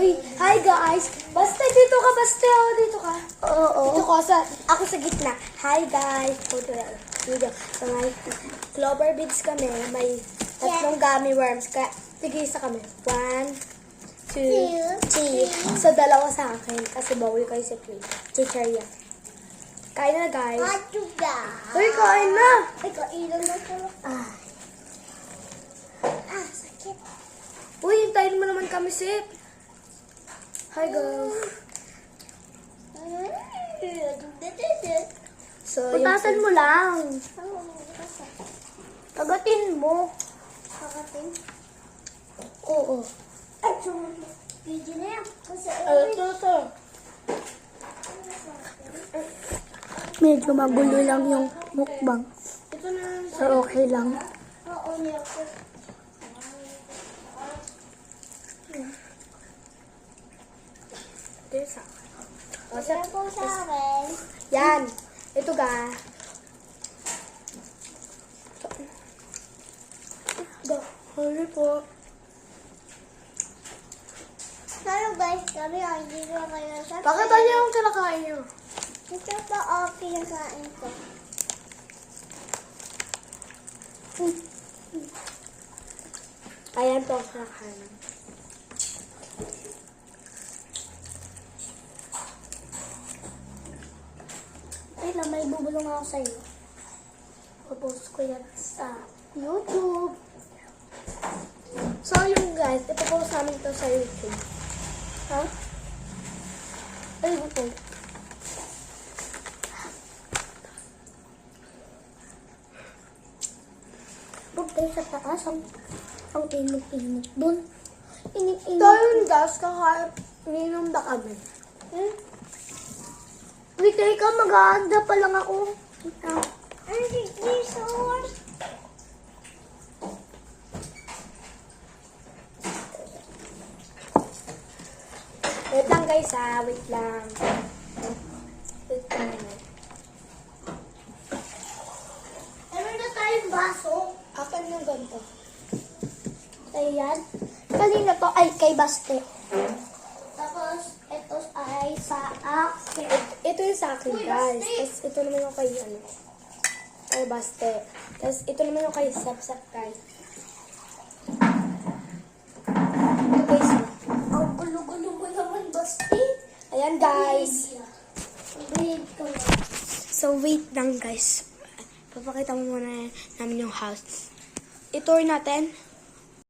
Uy, hi guys! Basta dito ka, basta dito ka. Oo. Dito ko ako sa gitna. Hi guys! Video. So may clover beads kami. May tatlong gummy worms. Tig-isa kami. 1, 2, 3. So dalawa sa akin. Kasi bawal kayo sa plate. Chicharia. Kain na guys. Uy, kain na! Ay, kailan na ito. Sakit. Uy, hintayin mo naman kami, Sip. Hi guys. So, Putasan mo lang. Kagatin mo. Kakatin? Oo. Ay, video na yan. Ito. Medyo magulo lang yung mukbang. Ito na. So, okay lang. Oo, niyako. Ito yung sa akin. Masarap po sa akin. Yan. Ito ga. Huli po. Pero guys, kami ay hindi ko kayo sa Pakita niyo yung kinakain niyo. ito pa okay yung kain ko. Ayan po ang kinakain. Ay lang, may bubulong ako sa'yo. Popost ko yan sa YouTube. So, yung guys, ipopost namin ito sa YouTube. Ha? Ay, ito. Huwag tayo sa taas. Ang init-init dun. Init-init. So, yun guys, kakainin na kami. Wait, teka, mag-aanda pa lang ako. Ay, Jesus. Wait lang guys wait lang. Wait lang. Meron na tayong baso. Akin yung ganito. Ayan. Kanina to ay kay Baste. Tapos, ito ay sa akin. Ito yung sa akin Uy, guys. Basti! Tapos ito naman yung kay kay Baste. Tapos ito naman yung kay Sapsap guys. Ito guys. Ang gulo-gulo mo naman, Baste. Ayan guys. Breed ko na. So wait lang guys. Papakita mo muna namin yung house. I-tour natin.